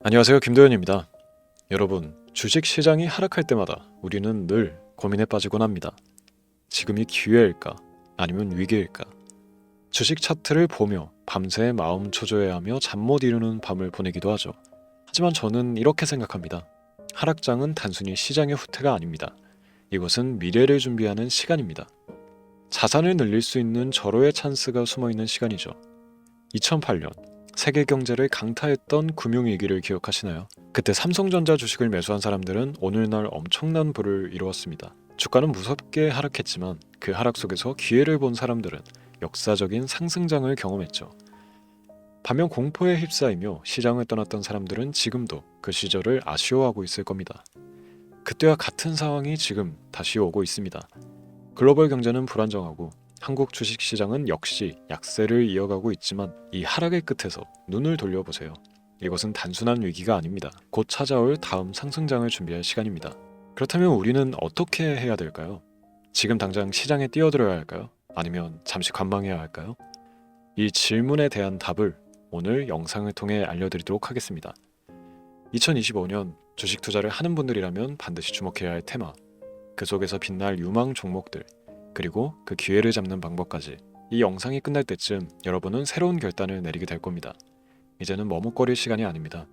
안녕하세요. 김도현입니다. 여러분, 주식 시장이 하락할 때마다 우리는 늘 고민에 빠지곤 합니다. 지금이 기회일까? 아니면 위기일까? 주식 차트를 보며 밤새 마음 초조해하며 잠 못 이루는 밤을 보내기도 하죠. 하지만 저는 이렇게 생각합니다. 하락장은 단순히 시장의 후퇴가 아닙니다. 이것은 미래를 준비하는 시간입니다. 자산을 늘릴 수 있는 절호의 찬스가 숨어있는 시간이죠. 2008년 세계 경제를 강타했던 금융위기를 기억하시나요? 그때 삼성전자 주식을 매수한 사람들은 오늘날 엄청난 부를 이루었습니다. 주가는 무섭게 하락했지만 그 하락 속에서 기회를 본 사람들은 역사적인 상승장을 경험했죠. 반면 공포에 휩싸이며 시장을 떠났던 사람들은 지금도 그 시절을 아쉬워하고 있을 겁니다. 그때와 같은 상황이 지금 다시 오고 있습니다. 글로벌 경제는 불안정하고 한국 주식시장은 역시 약세를 이어가고 있지만 이 하락의 끝에서 눈을 돌려보세요. 이것은 단순한 위기가 아닙니다. 곧 찾아올 다음 상승장을 준비할 시간입니다. 그렇다면 우리는 어떻게 해야 될까요? 지금 당장 시장에 뛰어들어야 할까요? 아니면 잠시 관망해야 할까요? 이 질문에 대한 답을 오늘 영상을 통해 알려드리도록 하겠습니다. 2025년 주식 투자를 하는 분들이라면 반드시 주목해야 할 테마, 그 속에서 빛날 유망 종목들, 그리고 그 기회를 잡는 방법까지. 이 영상이 끝날 때쯤 여러분은 새로운 결단을 내리게 될 겁니다. 이제는 머뭇거릴 시간이 아닙니다.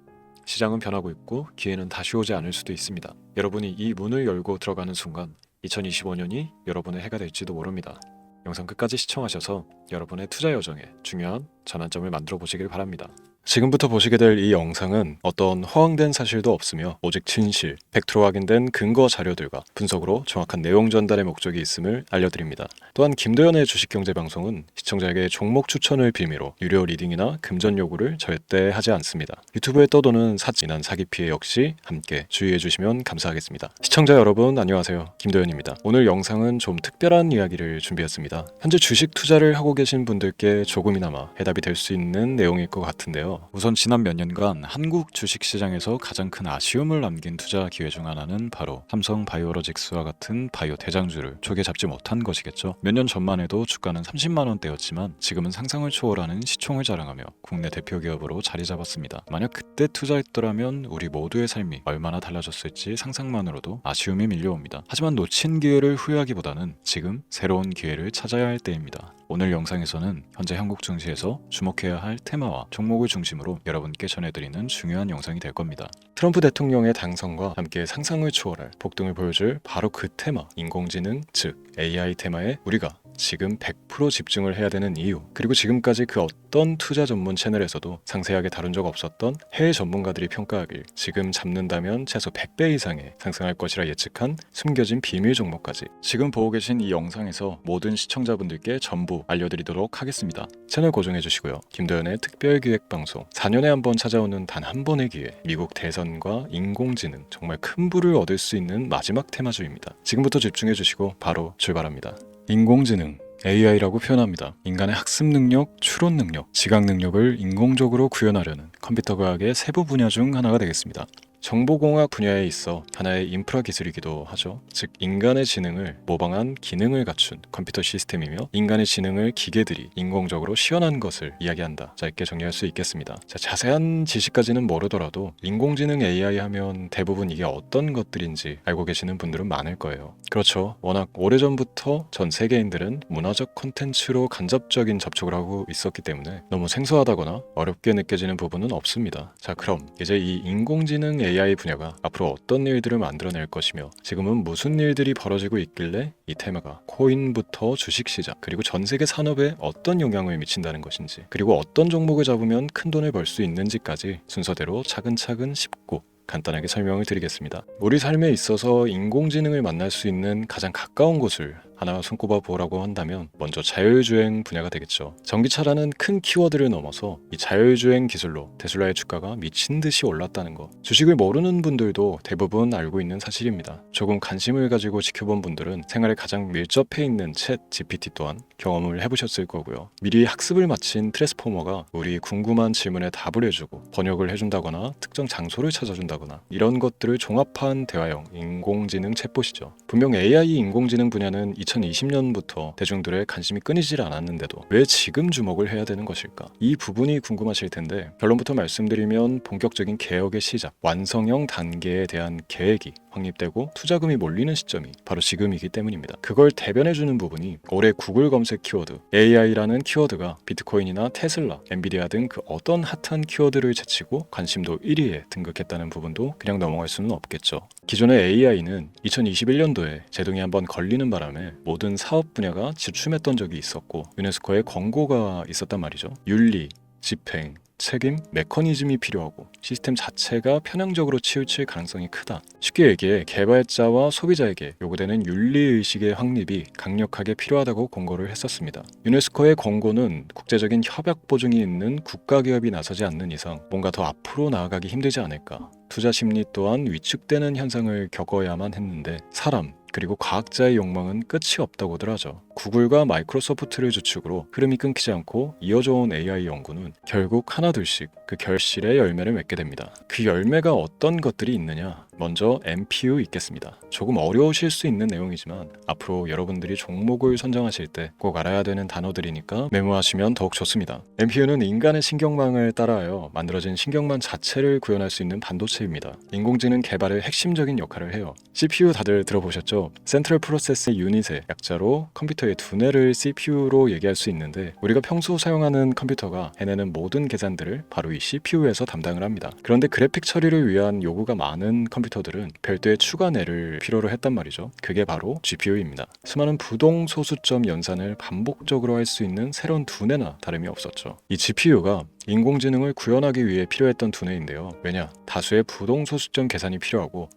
시장은 변하고 있고 기회는 다시 오지 않을 수도 있습니다. 여러분이 이 문을 열고 들어가는 순간 2025년이 여러분의 해가 될지도 모릅니다. 영상 끝까지 시청하셔서 여러분의 투자 여정에 중요한 전환점을 만들어 보시길 바랍니다. 지금부터 보시게 될 이 영상은 어떤 허황된 사실도 없으며 오직 진실, 100% 확인된 근거 자료들과 분석으로 정확한 내용 전달의 목적이 있음을 알려드립니다. 또한 김도현의 주식경제방송은 시청자에게 종목 추천을 빌미로 유료 리딩이나 금전 요구를 절대 하지 않습니다. 유튜브에 떠도는 사진한 사기 피해 역시 함께 주의해 주시면 감사하겠습니다. 시청자 여러분 안녕하세요. 김도현입니다. 오늘 영상은 좀 특별한 이야기를 준비했습니다. 현재 주식 투자를 하고 계신 분들께 조금이나마 해답이 될 수 있는 내용일 것 같은데요. 우선 지난 몇 년간 한국 주식시장에서 가장 큰 아쉬움을 남긴 투자 기회 중 하나는 바로 삼성 바이오로직스와 같은 바이오 대장주를 초기에 잡지 못한 것이겠죠. 몇 년 전만 해도 주가는 30만 원대였지만 지금은 상상을 초월하는 시총을 자랑하며 국내 대표 기업으로 자리 잡았습니다. 만약 그때 투자했더라면 우리 모두의 삶이 얼마나 달라졌을지 상상만으로도 아쉬움이 밀려옵니다. 하지만 놓친 기회를 후회하기보다는 지금 새로운 기회를 찾아야 할 때입니다. 오늘 영상에서는 현재 한국 증시에서 주목해야 할 테마와 종목을 중심으로 여러분께 전해드리는 중요한 영상이 될 겁니다. 트럼프 대통령의 당선과 함께 상상을 초월할 폭등을 보여줄 바로 그 테마, 인공지능, 즉 AI 테마에 우리가 지금 100% 집중을 해야 되는 이유, 그리고 지금까지 그 어떤 투자 전문 채널에서도 상세하게 다룬 적 없었던 해외 전문가들이 평가하길 지금 잡는다면 최소 100배 이상의 상승할 것이라 예측한 숨겨진 비밀 종목까지 지금 보고 계신 이 영상에서 모든 시청자분들께 전부 알려드리도록 하겠습니다. 채널 고정해 주시고요. 김도현의 특별기획방송 4년에 한 번 찾아오는 단 한 번의 기회, 미국 대선과 인공지능, 정말 큰 부를 얻을 수 있는 마지막 테마주입니다. 지금부터 집중해 주시고 바로 출발합니다. 인공지능, AI라고 표현합니다. 인간의 학습 능력, 추론 능력, 지각 능력을 인공적으로 구현하려는 컴퓨터 과학의 세부 분야 중 하나가 되겠습니다. 정보공학 분야에 있어 하나의 인프라 기술이기도 하죠. 즉 인간의 지능을 모방한 기능을 갖춘 컴퓨터 시스템이며 인간의 지능을 기계들이 인공적으로 시연한 것을 이야기한다. 짧게 정리할 수 있겠습니다. 자, 자세한 지식까지는 모르더라도 인공지능 AI 하면 대부분 이게 어떤 것들인지 알고 계시는 분들은 많을 거예요. 그렇죠. 워낙 오래전부터 전 세계인들은 문화적 콘텐츠로 간접적인 접촉을 하고 있었기 때문에 너무 생소하다거나 어렵게 느껴지는 부분은 없습니다. 자, 그럼 이제 이 인공지능 AI 분야가 앞으로 어떤 일들을 만들어낼 것이며 지금은 무슨 일들이 벌어지고 있길래 이 테마가 코인부터 주식시장 그리고 전 세계 산업에 어떤 영향을 미친다는 것인지, 그리고 어떤 종목을 잡으면 큰 돈을 벌 수 있는지까지 순서대로 차근차근 짚고 간단하게 설명을 드리겠습니다. 우리 삶에 있어서 인공지능을 만날 수 있는 가장 가까운 곳을 하나 손꼽아 보라고 한다면 먼저 자율주행 분야가 되겠죠. 전기차라는 큰 키워드를 넘어서 이 자율주행 기술로 테슬라의 주가가 미친 듯이 올랐다는 거, 주식을 모르는 분들도 대부분 알고 있는 사실입니다. 조금 관심을 가지고 지켜본 분들은 생활에 가장 밀접해 있는 챗 GPT 또한 경험을 해보셨을 거고요. 미리 학습을 마친 트랜스포머가 우리 궁금한 질문에 답을 해주고 번역을 해준다거나 특정 장소를 찾아준다거나 이런 것들을 종합한 대화형 인공지능 챗봇이죠. 분명 AI 인공지능 분야는 2020년부터 대중들의 관심이 끊이질 않았는데도 왜 지금 주목을 해야 되는 것일까? 이 부분이 궁금하실 텐데 결론부터 말씀드리면 본격적인 개혁의 시작, 완성형 단계에 대한 계획이 확립되고 투자금이 몰리는 시점이 바로 지금이기 때문입니다. 그걸 대변해주는 부분이 올해 구글 검색 키워드 AI라는 키워드가 비트코인이나 테슬라, 엔비디아 등 그 어떤 핫한 키워드를 제치고 관심도 1위에 등극했다는 부분도 그냥 넘어갈 수는 없겠죠. 기존의 AI는 2021년도에 제동이 한번 걸리는 바람에 모든 사업 분야가 주춤했던 적이 있었고 유네스코의 권고가 있었단 말이죠. 윤리, 집행, 책임, 메커니즘이 필요하고 시스템 자체가 편향적으로 치우칠 가능성이 크다. 쉽게 얘기해 개발자와 소비자에게 요구되는 윤리의식의 확립이 강력하게 필요하다고 권고를 했었습니다. 유네스코의 권고는 국제적인 협약 보증이 있는 국가기업이 나서지 않는 이상 뭔가 더 앞으로 나아가기 힘들지 않을까. 투자 심리 또한 위축되는 현상을 겪어야만 했는데 사람 그리고 과학자의 욕망은 끝이 없다고들 하죠. 구글과 마이크로소프트를 주축으로 흐름이 끊기지 않고 이어져온 AI 연구는 결국 하나둘씩 그 결실의 열매를 맺게 됩니다. 그 열매가 어떤 것들이 있느냐? 먼저 NPU 있겠습니다. 조금 어려우실 수 있는 내용이지만 앞으로 여러분들이 종목을 선정하실 때 꼭 알아야 되는 단어들이니까 메모하시면 더욱 좋습니다. NPU는 인간의 신경망을 따라하여 만들어진 신경망 자체를 구현할 수 있는 반도체입니다. 인공지능 개발의 핵심적인 역할을 해요. CPU 다들 들어보셨죠? 센트럴 프로세스 유닛의 약자로 컴퓨터의 두뇌를 CPU로 얘기할 수 있는데 우리가 평소 사용하는 컴퓨터가 해내는 모든 계산들을 바로 이 CPU에서 담당을 합니다. 그런데 그래픽 처리를 위한 요구가 많은 컴퓨터들은 별도의 추가 뇌를 필요로 했단 말이죠. 그게 바로 GPU입니다. 수많은 부동 소수점 연산을 반복적으로 할 수 있는 새로운 두뇌나 다름이 없었죠. 이 GPU가 인공지능을 구현하기 위해 필요했던 두뇌인데요. 왜냐? 다수의 부동소수점 계산이 필요하고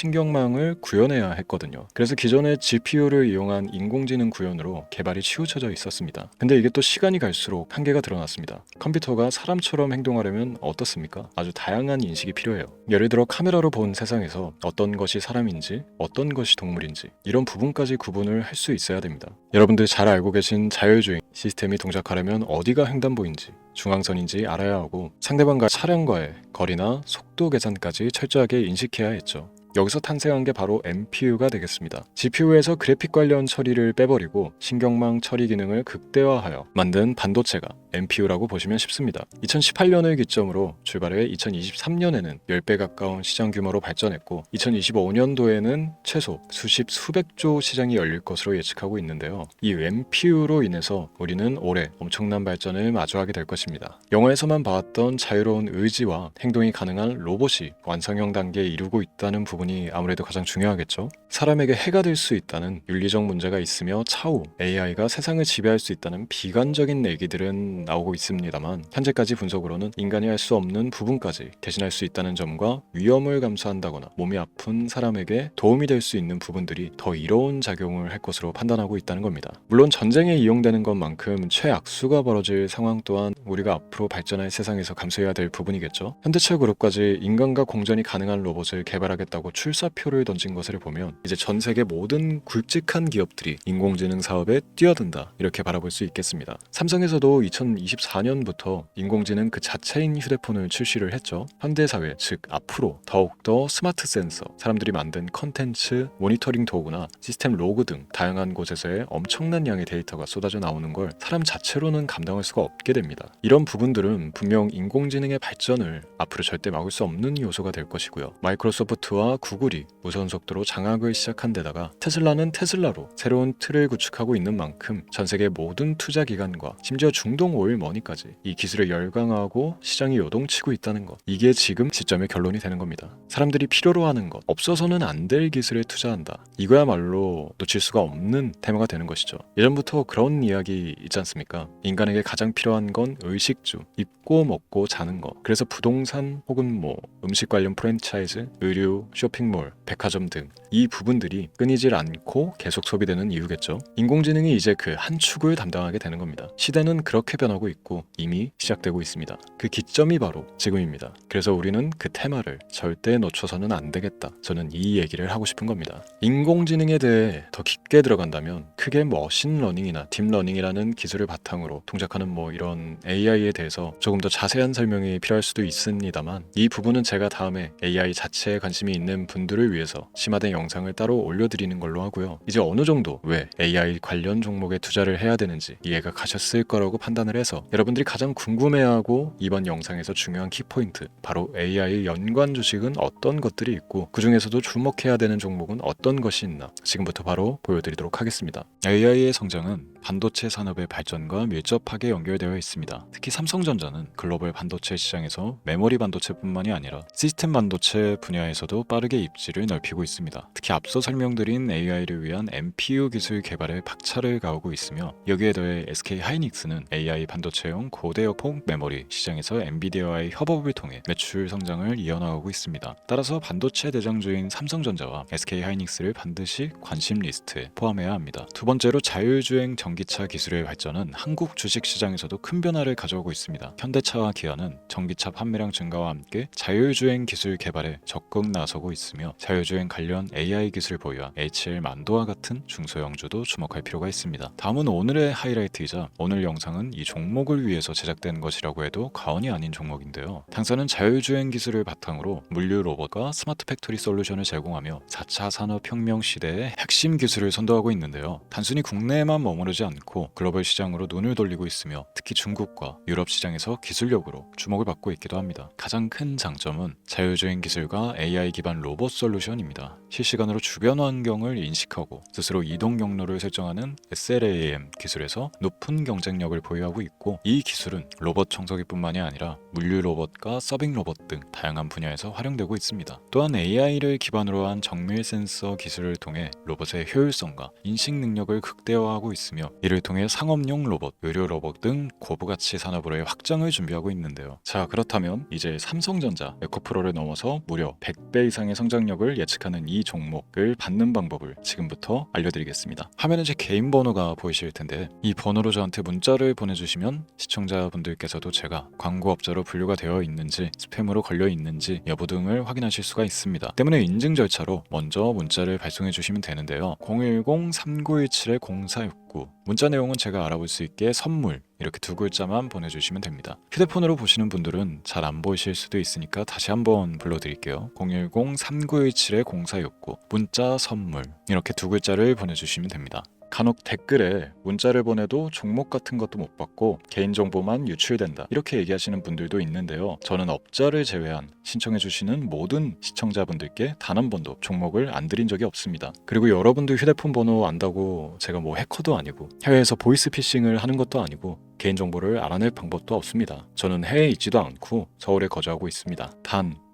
인공신경망을 구현해야 했거든요. 그래서 기존의 GPU를 이용한 인공지능 구현으로 개발이 치우쳐져 있었습니다. 근데 이게 또 시간이 갈수록 한계가 드러났습니다. 컴퓨터가 사람처럼 행동하려면 어떻습니까? 아주 다양한 인식이 필요해요. 예를 들어 카메라로 본 세상에서 어떤 것이 사람인지 어떤 것이 동물인지 이런 부분까지 구분을 할 수 있어야 됩니다. 여러분들 잘 알고 계신 자율주행 시스템이 동작하려면 어디가 횡단보인지 중앙선인지 알아야 하고 상대방과 차량과의 거리나 속도 계산까지 철저하게 인식해야 했죠. 여기서 탄생한 게 바로 NPU가 되겠습니다. GPU에서 그래픽 관련 처리를 빼버리고 신경망 처리 기능을 극대화하여 만든 반도체가 NPU라고 보시면 쉽습니다. 2018년을 기점으로 출발해 2023년에는 10배 가까운 시장 규모로 발전했고 2025년도에는 최소 수백조 시장이 열릴 것으로 예측하고 있는데요. 이 NPU로 인해서 우리는 올해 엄청난 발전을 마주하게 될 것입니다. 영화에서만 봐왔던 자유로운 의지와 행동이 가능한 로봇이 완성형 단계에 이르고 있다는 부분이 아무래도 가장 중요하겠죠. 사람에게 해가 될 수 있다는 윤리적 문제가 있으며 차후 AI가 세상을 지배할 수 있다는 비관적인 얘기들은 나오고 있습니다만 현재까지 분석으로는 인간이 할 수 없는 부분까지 대신할 수 있다는 점과 위험을 감수한다거나 몸이 아픈 사람에게 도움이 될 수 있는 부분들이 더 이로운 작용을 할 것으로 판단하고 있다는 겁니다. 물론 전쟁에 이용되는 것만큼 최악수가 벌어질 상황 또한 우리가 앞으로 발전할 세상에서 감수해야 될 부분이겠죠. 현대차 그룹까지 인간과 공전이 가능한 로봇을 개발하겠다고 출사표를 던진 것을 보면 이제 전 세계 모든 굵직한 기업들이 인공지능 사업에 뛰어든다 이렇게 바라볼 수 있겠습니다. 삼성에서도 2024년부터 인공지능 그 자체인 휴대폰을 출시를 했죠. 현대사회 즉 앞으로 더욱더 스마트 센서, 사람들이 만든 컨텐츠, 모니터링 도구나 시스템 로그 등 다양한 곳에서의 엄청난 양의 데이터가 쏟아져 나오는 걸 사람 자체로는 감당할 수가 없게 됩니다. 이런 부분들은 분명 인공지능의 발전을 앞으로 절대 막을 수 없는 요소가 될 것이고요. 마이크로소프트와 구글이 무선 속도로 장악을 시작한 데다가 테슬라는 테슬라로 새로운 틀을 구축하고 있는 만큼 전 세계 모든 투자 기관과 심지어 중동 오일머니까지 이 기술에 열광하고 시장이 요동치고 있다는 것, 이게 지금 시점의 결론이 되는 겁니다. 사람들이 필요로 하는 것, 없어서는 안 될 기술에 투자한다. 이거야말로 놓칠 수가 없는 테마가 되는 것이죠. 예전부터 그런 이야기 있지 않습니까? 인간에게 가장 필요한 건 의식주, 입고 먹고 자는 것. 그래서 부동산 혹은 음식 관련 프랜차이즈, 의류, 쇼핑몰, 백화점 등 이 부분들이 끊이질 않고 계속 소비되는 이유겠죠. 인공지능이 이제 그 한 축을 담당하게 되는 겁니다. 시대는 그렇게 변하고 있고 이미 시작되고 있습니다. 그 기점이 바로 지금입니다. 그래서 우리는 그 테마를 절대 놓쳐서는 안 되겠다. 저는 이 얘기를 하고 싶은 겁니다. 인공지능에 대해 더 깊게 들어간다면 크게 머신러닝이나 딥러닝이라는 기술을 바탕으로 동작하는 이런 AI에 대해서 조금 더 자세한 설명이 필요할 수도 있습니다만 이 부분은 제가 다음에 AI 자체에 관심이 있는 많은 분들을 위해서 심화된 영상을 따로 올려드리는 걸로 하고요. 이제 어느 정도 왜 AI 관련 종목에 투자를 해야 되는지 이해가 가셨을 거라고 판단을 해서 여러분들이 가장 궁금해하고 이번 영상에서 중요한 키포인트, 바로 AI 연관 주식은 어떤 것들이 있고 그 중에서도 주목해야 되는 종목은 어떤 것이 있나 지금부터 바로 보여드리도록 하겠습니다. AI의 성장은 반도체 산업의 발전과 밀접하게 연결되어 있습니다. 특히 삼성전자는 글로벌 반도체 시장에서 메모리 반도체뿐만이 아니라 시스템 반도체 분야에서도 빠르게 입지를 넓히고 있습니다. 특히 앞서 설명드린 AI를 위한 NPU 기술 개발에 박차를 가하고 있으며 여기에 더해 SK 하이닉스는 AI 반도체용 고대역폭 메모리 시장에서 엔비디아와의 협업을 통해 매출 성장을 이어나가고 있습니다. 따라서 반도체 대장주인 삼성전자와 SK 하이닉스를 반드시 관심 리스트에 포함해야 합니다. 두 번째로 자율주행 전기차 기술의 발전은 한국 주식시장에서도 큰 변화를 가져오고 있습니다. 현대차와 기아는 전기차 판매량 증가와 함께 자율주행 기술 개발에 적극 나서고 있으며 자율주행 관련 AI 기술 보유한 HL만도와 같은 중소형주도 주목할 필요가 있습니다. 다음은 오늘의 하이라이트이자 오늘 영상은 이 종목을 위해서 제작된 것이라고 해도 과언이 아닌 종목인데요. 당사는 자율주행 기술을 바탕으로 물류 로봇과 스마트 팩토리 솔루션을 제공하며 4차 산업혁명 시대의 핵심 기술을 선도하고 있는데요. 단순히 국내에만 머무르지 않고 글로벌 시장으로 눈을 돌리고 있으며 특히 중국과 유럽 시장에서 기술력으로 주목을 받고 있기도 합니다. 가장 큰 장점은 자율주행 기술과 AI 기반 로봇 솔루션입니다. 실시간으로 주변 환경을 인식하고 스스로 이동 경로를 설정하는 SLAM 기술에서 높은 경쟁력을 보유하고 있고 이 기술은 로봇 청소기뿐만이 아니라 물류 로봇과 서빙 로봇 등 다양한 분야에서 활용되고 있습니다. 또한 AI를 기반으로 한 정밀 센서 기술을 통해 로봇의 효율성과 인식 능력을 극대화하고 있으며 이를 통해 상업용 로봇, 의료 로봇 등 고부가치 산업으로의 확장을 준비하고 있는데요. 자, 그렇다면 이제 삼성전자, 에코프로를 넘어서 무려 100배 이상의 성장력을 예측하는 이 종목을 받는 방법을 지금부터 알려드리겠습니다. 화면에 제 개인 번호가 보이실 텐데 이 번호로 저한테 문자를 보내주시면 시청자분들께서도 제가 광고업자로 분류가 되어 있는지 스팸으로 걸려 있는지 여부 등을 확인하실 수가 있습니다. 때문에 인증 절차로 먼저 문자를 발송해 주시면 되는데요. 010-3917-0469 문자 내용은 제가 알아볼 수 있게 선물 이렇게 두 글자만 보내주시면 됩니다. 휴대폰으로 보시는 분들은 잘 안 보이실 수도 있으니까 다시 한번 불러드릴게요. 010-3917-0469 문자 선물 이렇게 두 글자를 보내주시면 됩니다. 간혹 댓글에 문자를 보내도 종목 같은 것도 못 받고 개인정보만 유출된다 이렇게 얘기하시는 분들도 있는데요. 저는 업자를 제외한 신청해주시는 모든 시청자분들께 단 한 번도 종목을 안 드린 적이 없습니다. 그리고 여러분들 휴대폰 번호 안다고 제가 뭐 해커도 아니고 해외에서 보이스피싱을 하는 것도 아니고 개인정보를 알아낼 방법도 없습니다. 저는 해외에 있지도 않고 서울에 거주하고 있습니다.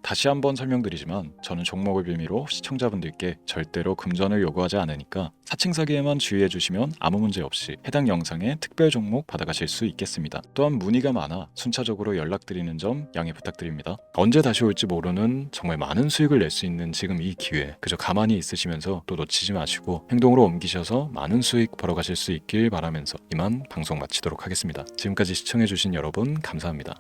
다시 한번 설명드리지만 저는 종목을 빌미로 시청자분들께 절대로 금전을 요구하지 않으니까 사칭 사기에만 주의해 주시면 아무 문제 없이 해당 영상에 특별 종목 받아가실 수 있겠습니다. 또한 문의가 많아 순차적으로 연락드리는 점 양해 부탁드립니다. 언제 다시 올지 모르는 정말 많은 수익을 낼 수 있는 지금 이 기회 그저 가만히 있으시면서 또 놓치지 마시고 행동으로 옮기셔서 많은 수익 벌어가실 수 있길 바라면서 이만 방송 마치도록 하겠습니다. 지금까지 시청해 주신 여러분 감사합니다.